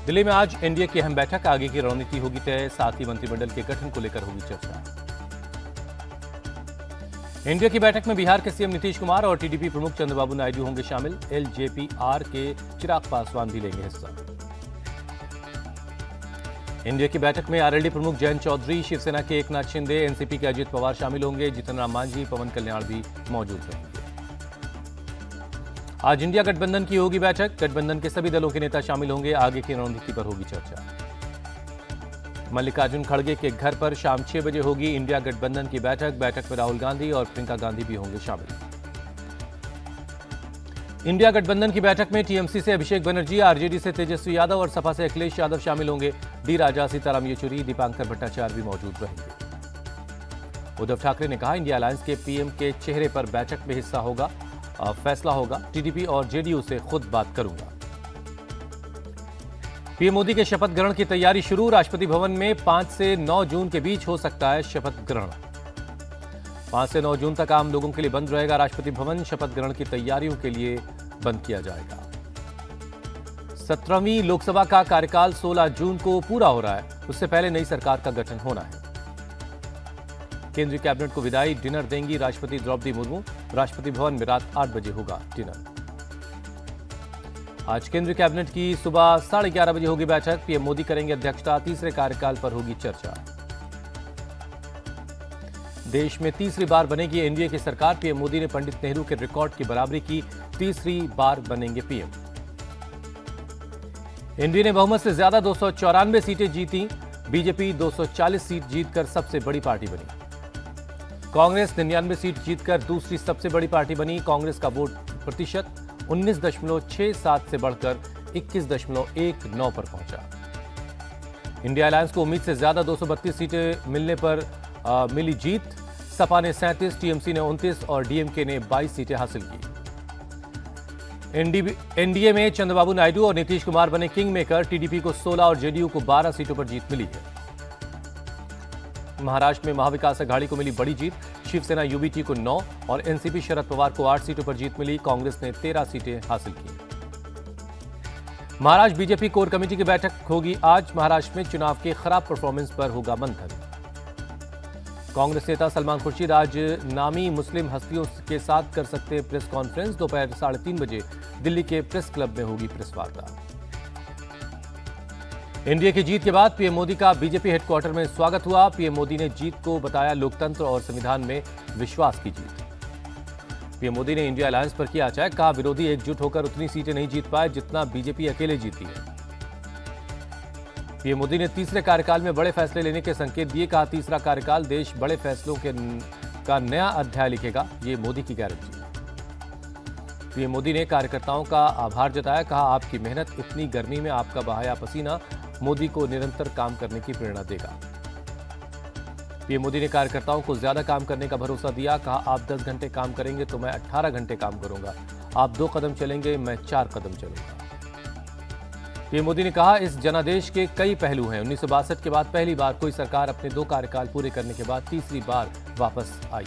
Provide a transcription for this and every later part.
दिल्ली में आज एनडीए की अहम बैठक, आगे की रणनीति होगी तय, साथ ही मंत्रिमंडल के गठन को लेकर होगी चर्चा। एनडीए की बैठक में बिहार के सीएम नीतीश कुमार और टीडीपी प्रमुख चंद्रबाबू नायडू होंगे शामिल। एलजेपी-आर के चिराग पासवान भी लेंगे हिस्सा। एनडीए की बैठक में आरएलडी प्रमुख जयंत चौधरी, शिवसेना के एकनाथ शिंदे, एनसीपी के अजित पवार शामिल होंगे। जीतन राम मांझी, पवन कल्याण भी मौजूद रहेंगे। आज इंडिया गठबंधन की होगी बैठक, गठबंधन के सभी दलों के नेता शामिल होंगे। आगे की रणनीति पर होगी चर्चा। मल्लिकार्जुन खड़गे के घर पर शाम 6 बजे होगी इंडिया गठबंधन की बैठक। बैठक में राहुल गांधी और प्रियंका गांधी भी होंगे शामिल। इंडिया गठबंधन की बैठक में टीएमसी से अभिषेक बनर्जी, आरजेडी से तेजस्वी यादव और सपा से अखिलेश यादव शामिल होंगे। डी राजा, सीताराम येचुरी, दीपांकर भट्टाचार्य भी मौजूद रहेंगे। उद्धव ठाकरे ने कहा, इंडिया अलायंस के पीएम के चेहरे पर बैठक में हिस्सा होगा, फैसला होगा। टीडीपी और जेडीयू से खुद बात करूंगा। पीएम मोदी के शपथ ग्रहण की तैयारी शुरू। राष्ट्रपति भवन में 5 से 9 जून के बीच हो सकता है शपथ ग्रहण। 5 से 9 जून तक आम लोगों के लिए बंद रहेगा राष्ट्रपति भवन। शपथ ग्रहण की तैयारियों के लिए बंद किया जाएगा। 17वीं लोकसभा का कार्यकाल 16 जून को पूरा हो रहा है। उससे पहले नई सरकार का गठन होना है। केंद्रीय कैबिनेट को विदाई, डिनर देंगी राष्ट्रपति द्रौपदी मुर्मू। राष्ट्रपति भवन में रात 8 बजे होगा डिनर। आज केंद्रीय कैबिनेट की सुबह 11:30 बजे होगी बैठक। पीएम मोदी करेंगे अध्यक्षता। तीसरे कार्यकाल पर होगी चर्चा। देश में तीसरी बार बनेगी एनडीए की सरकार। पीएम मोदी ने पंडित नेहरू के रिकॉर्ड की बराबरी की। तीसरी बार बनेंगे पीएम। एनडीए ने बहुमत से ज्यादा 294 सीटें जीती। बीजेपी 240 सीट जीतकर सबसे बड़ी पार्टी बनी। कांग्रेस 99 सीट जीतकर दूसरी सबसे बड़ी पार्टी बनी। कांग्रेस का वोट प्रतिशत 19.67 से बढ़कर 21.19 पर पहुंचा। इंडिया अलायंस को उम्मीद से ज्यादा 232 सीटें मिलने पर मिली जीत। सपा ने 37, टीएमसी ने 29 और डीएमके ने 22 सीटें हासिल की। एनडीए में चंद्रबाबू नायडू और नीतीश कुमार बने किंग मेकर। टीडीपी को 16 और जेडीयू को 12 सीटों पर जीत मिली है। महाराष्ट्र में महाविकास अघाड़ी को मिली बड़ी जीत। शिवसेना यूबीटी को 9 और एनसीपी शरद पवार को 8 सीटों पर जीत मिली। कांग्रेस ने 13 सीटें हासिल की। महाराष्ट्र बीजेपी कोर कमेटी की बैठक होगी आज। महाराष्ट्र में चुनाव के खराब परफॉर्मेंस पर होगा मंथन। कांग्रेस नेता सलमान खुर्शीद आज नामी मुस्लिम हस्तियों के साथ कर सकते हैं प्रेस कॉन्फ्रेंस। दोपहर 3:30 बजे दिल्ली के प्रेस क्लब में होगी प्रेस वार्ता। एनडीए की जीत के बाद पीएम मोदी का बीजेपी हेडक्वार्टर में स्वागत हुआ। पीएम मोदी ने जीत को बताया लोकतंत्र और संविधान में विश्वास की जीत। पीएम मोदी ने इंडिया अलायंस पर किया अटैक। कहा, विरोधी एकजुट होकर उतनी सीटें नहीं जीत पाए जितना बीजेपी अकेले जीती है। पीएम मोदी ने तीसरे कार्यकाल में बड़े फैसले लेने के संकेत दिए। कहा, तीसरा कार्यकाल देश बड़े फैसलों का नया अध्याय लिखेगा, ये मोदी की गारंटी है। पीएम मोदी ने कार्यकर्ताओं का आभार जताया। कहा, आपकी मेहनत, इतनी गर्मी में आपका बहाया पसीना मोदी को निरंतर काम करने की प्रेरणा देगा। पीएम मोदी ने कार्यकर्ताओं को ज्यादा काम करने का भरोसा दिया। कहा, आप 10 घंटे काम करेंगे तो मैं 18 घंटे काम करूंगा। आप 2 कदम चलेंगे, मैं 4 कदम चलूंगा। पीएम मोदी ने कहा, इस जनादेश के कई पहलू हैं। 1962 के बाद पहली बार कोई सरकार अपने 2 कार्यकाल पूरे करने के बाद तीसरी बार वापस आई।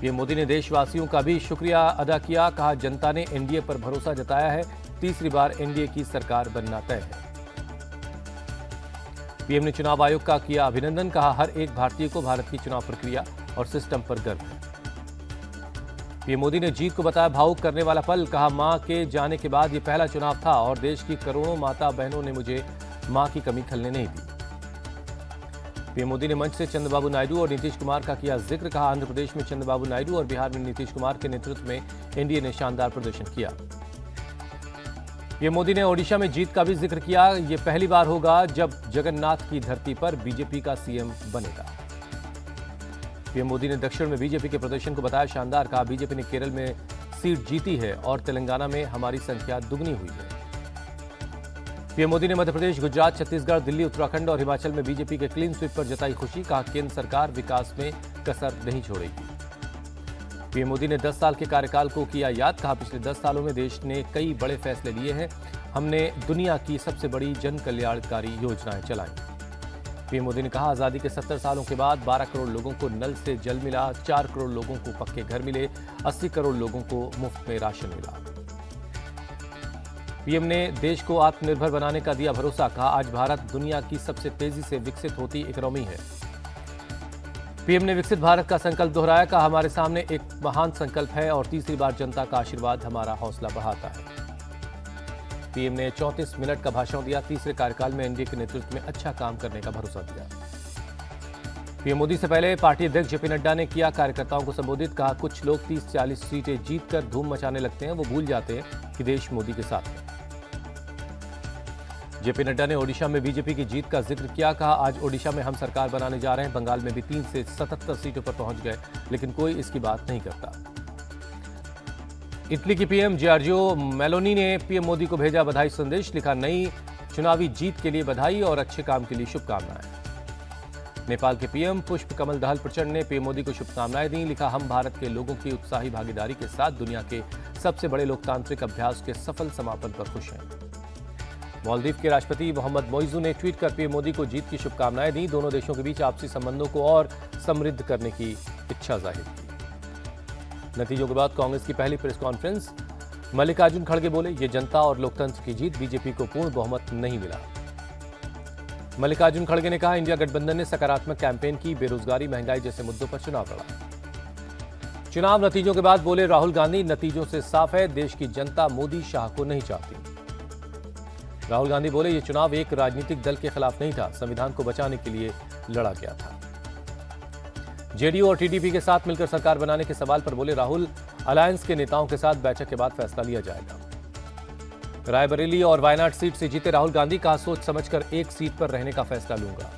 पीएम मोदी ने देशवासियों का भी शुक्रिया अदा किया। कहा, जनता ने एनडीए पर भरोसा जताया है। तीसरी बार एनडीए की सरकार बनना तय है। पीएम ने चुनाव आयोग का किया अभिनंदन। कहा, हर एक भारतीय को भारत की चुनाव प्रक्रिया और सिस्टम पर गर्व है। पीएम मोदी ने जीत को बताया भावुक करने वाला पल। कहा, मां के जाने के बाद ये पहला चुनाव था और देश की करोड़ों माता बहनों ने मुझे मां की कमी खलने नहीं दी। पीएम मोदी ने मंच से चंद्रबाबू नायडू और नीतीश कुमार का किया जिक्र। कहा, आंध्र प्रदेश में चंद्रबाबू नायडू और बिहार में नीतीश कुमार के नेतृत्व में एनडीए ने शानदार प्रदर्शन किया। पीएम मोदी ने ओडिशा में जीत का भी जिक्र किया। यह पहली बार होगा जब जगन्नाथ की धरती पर बीजेपी का सीएम बनेगा। पीएम मोदी ने दक्षिण में बीजेपी के प्रदर्शन को बताया शानदार। कहा, बीजेपी ने केरल में सीट जीती है और तेलंगाना में हमारी संख्या दुगनी हुई है। पीएम मोदी ने मध्य प्रदेश, गुजरात, छत्तीसगढ़, दिल्ली, उत्तराखंड और हिमाचल में बीजेपी के क्लीन स्वीप पर जताई खुशी। कहा, केंद्र सरकार विकास में कसर नहीं छोड़ेगी। पीएम मोदी ने 10 साल के कार्यकाल को किया याद। कहा, पिछले 10 सालों में देश ने कई बड़े फैसले लिए हैं। हमने दुनिया की सबसे बड़ी जन कल्याणकारी योजनाएं चलाई। पीएम मोदी ने कहा, आजादी के 70 सालों के बाद 12 करोड़ लोगों को नल से जल मिला, 4 करोड़ लोगों को पक्के घर मिले, 80 करोड़ लोगों को मुफ्त में राशन मिला। पीएम ने देश को आत्मनिर्भर बनाने का दिया भरोसा, कहा आज भारत दुनिया की सबसे तेजी से विकसित होती इकोनॉमी है। पीएम ने विकसित भारत का संकल्प दोहराया, कहा हमारे सामने एक महान संकल्प है और तीसरी बार जनता का आशीर्वाद हमारा हौसला बढ़ाता है। पीएम ने 34 मिनट का भाषण दिया, तीसरे कार्यकाल में एनडीए के नेतृत्व में अच्छा काम करने का भरोसा दिया। पीएम मोदी से पहले पार्टी अध्यक्ष जेपी नड्डा ने किया कार्यकर्ताओं को संबोधित, कहा कुछ लोग 30-40 सीटें जीतकर धूम मचाने लगते हैं, वो भूल जाते हैं कि देश मोदी के साथ है। जेपी नड्डा ने ओडिशा में बीजेपी की जीत का जिक्र किया, कहा आज ओडिशा में हम सरकार बनाने जा रहे हैं। बंगाल में भी 3 से 77 सीटों पर पहुंच गए, लेकिन कोई इसकी बात नहीं करता। इटली की पीएम जॉर्जियो मेलोनी ने पीएम मोदी को भेजा बधाई संदेश, लिखा नई चुनावी जीत के लिए बधाई और अच्छे काम के लिए शुभकामनाएं। नेपाल के पीएम पुष्प कमल दहल प्रचंड ने पीएम मोदी को शुभकामनाएं दी, लिखा हम भारत के लोगों की उत्साही भागीदारी के साथ दुनिया के सबसे बड़े लोकतांत्रिक अभ्यास के सफल समापन पर खुश हैं। मालदीव के राष्ट्रपति मोहम्मद मोइजू ने ट्वीट कर पीएम मोदी को जीत की शुभकामनाएं दी, दोनों देशों के बीच आपसी संबंधों को और समृद्ध करने की इच्छा जाहिर की। नतीजों के बाद कांग्रेस की पहली प्रेस कॉन्फ्रेंस, मल्लिकार्जुन खड़गे बोले ये जनता और लोकतंत्र की जीत, बीजेपी को पूर्ण बहुमत नहीं मिला। मल्लिकार्जुन खड़गे ने कहा इंडिया गठबंधन ने सकारात्मक कैंपेन की, बेरोजगारी महंगाई जैसे मुद्दों पर चुनाव लड़ा। चुनाव नतीजों के बाद बोले राहुल गांधी, नतीजों से साफ है देश की जनता मोदी शाह को नहीं चाहती। राहुल गांधी बोले ये चुनाव एक राजनीतिक दल के खिलाफ नहीं था, संविधान को बचाने के लिए लड़ा गया था। जेडीयू और टीडीपी के साथ मिलकर सरकार बनाने के सवाल पर बोले राहुल, अलायंस के नेताओं के साथ बैठक के बाद फैसला लिया जाएगा। रायबरेली और वायनाड सीट से जीते राहुल गांधी, कहा सोच समझकर एक सीट पर रहने का फैसला लूंगा।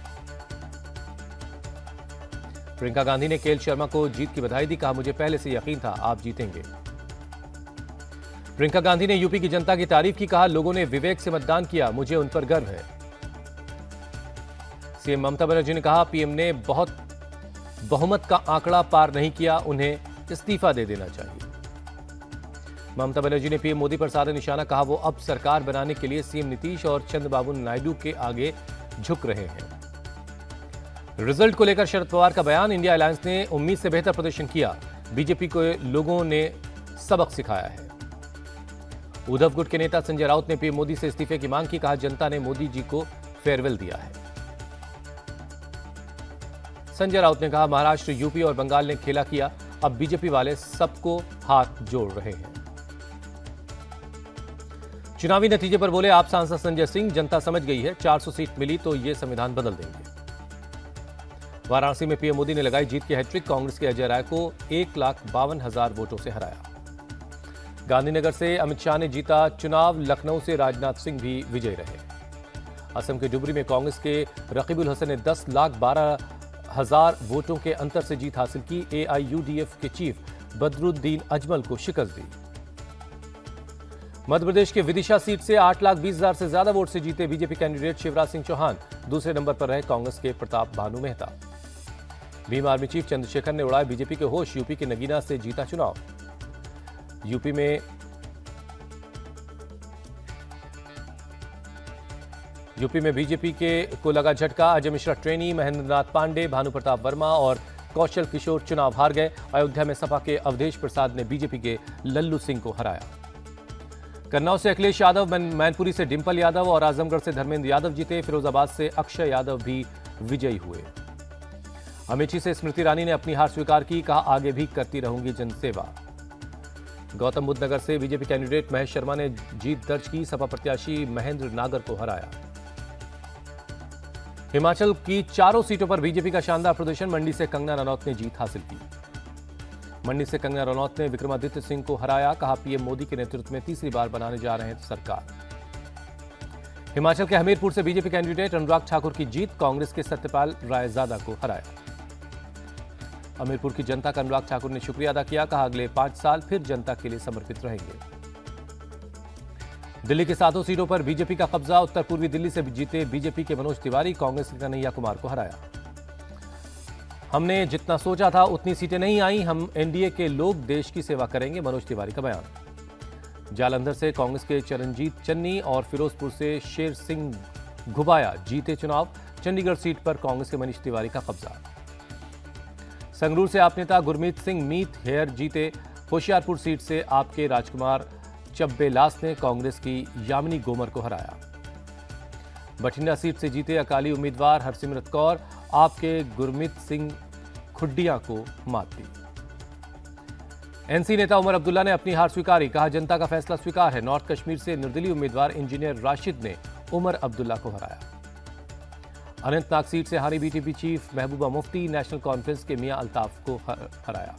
प्रियंका गांधी ने केएल शर्मा को जीत की बधाई दी, कहा मुझे पहले से यकीन था आप जीतेंगे। प्रियंका गांधी ने यूपी की जनता की तारीफ की, कहा लोगों ने विवेक से मतदान किया, मुझे उन पर गर्व है। सीएम ममता बनर्जी ने कहा पीएम ने बहुत बहुमत का आंकड़ा पार नहीं किया, उन्हें इस्तीफा दे देना चाहिए। ममता बनर्जी ने पीएम मोदी पर साधा निशाना, कहा वो अब सरकार बनाने के लिए सीएम नीतीश और चंद्रबाबू नायडू के आगे झुक रहे हैं। रिजल्ट को लेकर शरद पवार का बयान, इंडिया अलायंस ने उम्मीद से बेहतर प्रदर्शन किया, बीजेपी को लोगों ने सबक सिखाया है। उद्धव गुट के नेता संजय राउत ने पीएम मोदी से इस्तीफे की मांग की, कहा जनता ने मोदी जी को फेयरवेल दिया है। संजय राउत ने कहा महाराष्ट्र, यूपी और बंगाल ने खेला किया, अब बीजेपी वाले सबको हाथ जोड़ रहे हैं। चुनावी नतीजे पर बोले आप सांसद संजय सिंह, जनता समझ गई है 400 सीट मिली तो ये संविधान बदल देंगे। वाराणसी में पीएम मोदी ने लगाई जीत की हैट्रिक, कांग्रेस के अजय राय को 1,52,000 वोटों से हराया। गांधीनगर से अमित शाह ने जीता चुनाव, लखनऊ से राजनाथ सिंह भी विजयी रहे। असम के डुबरी में कांग्रेस के रकीबुल हसन ने 10,12,000 वोटों के अंतर से जीत हासिल की, एआईयूडीएफ के चीफ बदरुद्दीन अजमल को शिकस्त दी। मध्य प्रदेश के विदिशा सीट से 8,20,000 से ज्यादा वोट से जीते बीजेपी कैंडिडेट शिवराज सिंह चौहान, दूसरे नंबर पर रहे कांग्रेस के प्रताप भानु मेहता। भीम आर्मी चीफ चंद्रशेखर ने उड़ाए बीजेपी के होश, यूपी के नगीना से जीता चुनाव। यूपी में बीजेपी के को लगा झटका, अजय मिश्रा ट्रेनी, महेंद्र नाथ पांडे, भानु प्रताप वर्मा और कौशल किशोर चुनाव हार गए। अयोध्या में सपा के अवधेश प्रसाद ने बीजेपी के लल्लू सिंह को हराया। कन्नौज से अखिलेश यादव, मैनपुरी से डिंपल यादव और आजमगढ़ से धर्मेंद्र यादव जीते। फिरोजाबाद से अक्षय यादव भी विजयी हुए। अमेठी से स्मृति ईरानी ने अपनी हार स्वीकार की, कहा आगे भी करती रहूंगी जनसेवा। गौतम बुद्ध नगर से बीजेपी कैंडिडेट महेश शर्मा ने जीत दर्ज की, सपा प्रत्याशी महेंद्र नागर को हराया। हिमाचल की चारों सीटों पर बीजेपी का शानदार प्रदर्शन, मंडी से कंगना रनौत ने जीत हासिल की। मंडी से कंगना रनौत ने विक्रमादित्य सिंह को हराया, कहा पीएम मोदी के नेतृत्व में तीसरी बार बनाने जा रहे हैं सरकार। हिमाचल के हमीरपुर से बीजेपी कैंडिडेट अनुराग ठाकुर की जीत, कांग्रेस के सत्यपाल रायजादा को हराया। हमीरपुर की जनता का अनुराग ठाकुर ने शुक्रिया अदा किया, कहा अगले 5 साल फिर जनता के लिए समर्पित रहेंगे। दिल्ली के 7 सीटों पर बीजेपी का कब्जा, उत्तर पूर्वी दिल्ली से जीते बीजेपी के मनोज तिवारी, कांग्रेस के कन्हैया कुमार को हराया। हमने जितना सोचा था उतनी सीटें नहीं आई, हम एनडीए के लोग देश की सेवा करेंगे, मनोज तिवारी का बयान। जालंधर से कांग्रेस के चरणजीत चन्नी और फिरोजपुर से शेर सिंह घुबाया जीते चुनाव, चंडीगढ़ सीट पर कांग्रेस के मनीष तिवारी का कब्जा। संगरूर से आप नेता गुरमीत सिंह मीत हेयर जीते, होशियारपुर सीट से आपके राजकुमार चब्बेलास ने कांग्रेस की यामिनी गोमर को हराया। बठिंडा सीट से जीते अकाली उम्मीदवार हरसिमरत कौर आपके गुरमीत सिंह खुड्डिया को मात दी। एनसी नेता उमर अब्दुल्ला ने अपनी हार स्वीकारी, कहा जनता का फैसला स्वीकार है। नॉर्थ कश्मीर से निर्दलीय उम्मीदवार इंजीनियर राशिद ने उमर अब्दुल्ला को हराया। अनंतनाग सीट से हारी BTP chief Mehbooba Mufti national conference के मियां अल्ताफ को हराया।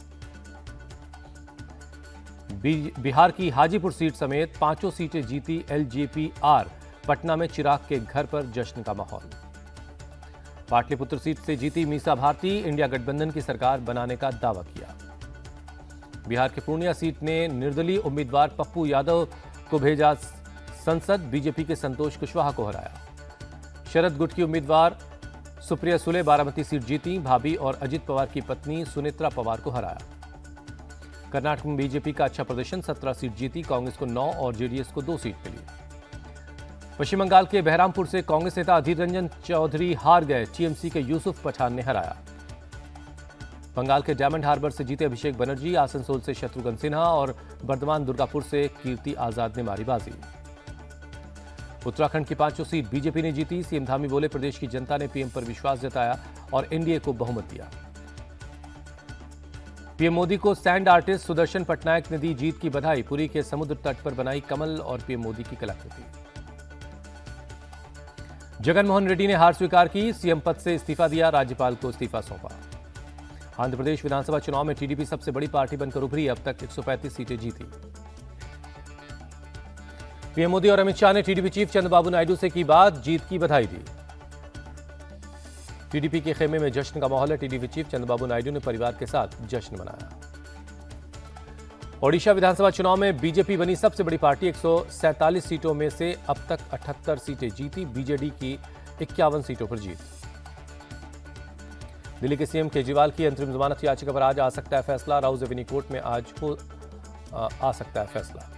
बिहार की हाजीपुर सीट समेत 5 सीटें जीती एलजेपी-आर। पटना में चिराग के घर पर जश्न का माहौल। पाटलिपुत्र सीट से जीती मीसा भारती इंडिया गठबंधन की सरकार बनाने का दावा किया। बिहार के पूर्णिया सीट ने निर्दलीय उम्मीदवार पप्पू यादव को भेजा संसद। बीजेपी के संतोष कुशवाहा को हराया। शरद गुट की उम्मीदवार सुप्रिया सुले बारामती सीट जीती। भाभी और अजित पवार की पत्नी सुनेत्रा पवार को हराया। कर्नाटक में बीजेपी का अच्छा प्रदर्शन, 17 सीट जीती। कांग्रेस को 9 और जेडीएस को 2 सीट मिली। पश्चिम बंगाल के बहरामपुर से कांग्रेस नेता अधीर रंजन चौधरी हार गए। टीएमसी के यूसुफ पठान ने हराया। बंगाल के डायमंड हार्बर से जीते अभिषेक बनर्जी। आसनसोल से शत्रुघ्न सिन्हा और बर्धमान दुर्गापुर से कीर्ति आजाद ने मारी बाजी। उत्तराखंड की 5 सीट बीजेपी ने जीती। सीएम धामी बोले, प्रदेश की जनता ने पीएम पर विश्वास जताया और एनडीए को बहुमत दिया। पीएम मोदी को सैंड आर्टिस्ट सुदर्शन पटनायक ने दी जीत की बधाई। पुरी के समुद्र तट पर बनाई कमल और पीएम मोदी की कलाकृति। जगनमोहन रेड्डी ने हार स्वीकार की। सीएम पद से इस्तीफा दिया। राज्यपाल को इस्तीफा सौंपा। आंध्र प्रदेश विधानसभा चुनाव में टीडीपी सबसे बड़ी पार्टी बनकर उभरी। अब तक 135 सीटें जीती। पीएम मोदी और अमित शाह ने टीडीपी चीफ चंद्रबाबू नायडू से की बात, जीत की बधाई दी। टीडीपी के खेमे में जश्न का माहौल है। टीडीपी चीफ चंद्रबाबू नायडू ने परिवार के साथ जश्न मनाया। ओडिशा विधानसभा चुनाव में बीजेपी बनी सबसे बड़ी पार्टी। 147 सीटों में से अब तक 78 सीटें जीती। बीजेडी की 51 सीटों पर जीत। दिल्ली के सीएम केजरीवाल की अंतरिम जमानत याचिका पर आज आ सकता है फैसला। राउज एवेन्यू कोर्ट में आज आ सकता है फैसला।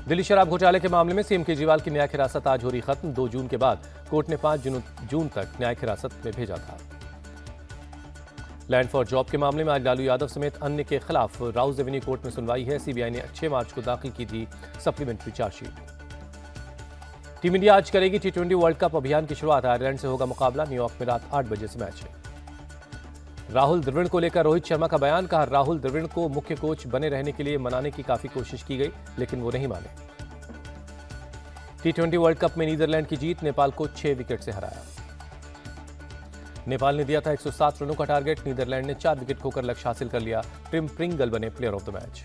दिल्ली शराब घोटाले के मामले में सीएम केजरीवाल की न्यायिक हिरासत आज हो रही खत्म। 2 जून के बाद कोर्ट ने 5 जून तक न्यायिक हिरासत में भेजा था। लैंड फॉर जॉब के मामले में आज लालू यादव समेत अन्य के खिलाफ राउज एवेन्यू कोर्ट में सुनवाई है। सीबीआई ने 6 मार्च को दाखिल की थी सप्लीमेंट्री चार्जशीट। टीम इंडिया आज करेगी टी20 वर्ल्ड कप अभियान की शुरुआत। आयरलैंड से होगा मुकाबला। न्यूयॉर्क में रात 8 बजे से मैच है। राहुल द्रविड़ को लेकर रोहित शर्मा का बयान, कहा राहुल द्रविड़ को मुख्य कोच बने रहने के लिए मनाने की काफी कोशिश की गई, लेकिन वो नहीं माने। टी20 वर्ल्ड कप में नीदरलैंड की जीत, नेपाल को 6 विकेट से हराया। नेपाल ने दिया था 107 रनों का टारगेट। नीदरलैंड ने 4 विकेट खोकर लक्ष्य हासिल कर लिया। टिम प्रिंगल बने प्लेयर ऑफ द मैच।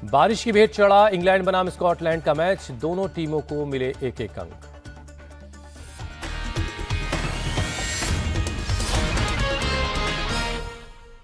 बारिश की भेंट चढ़ा इंग्लैंड बनाम स्कॉटलैंड का मैच। दोनों टीमों को मिले 1-1 अंक।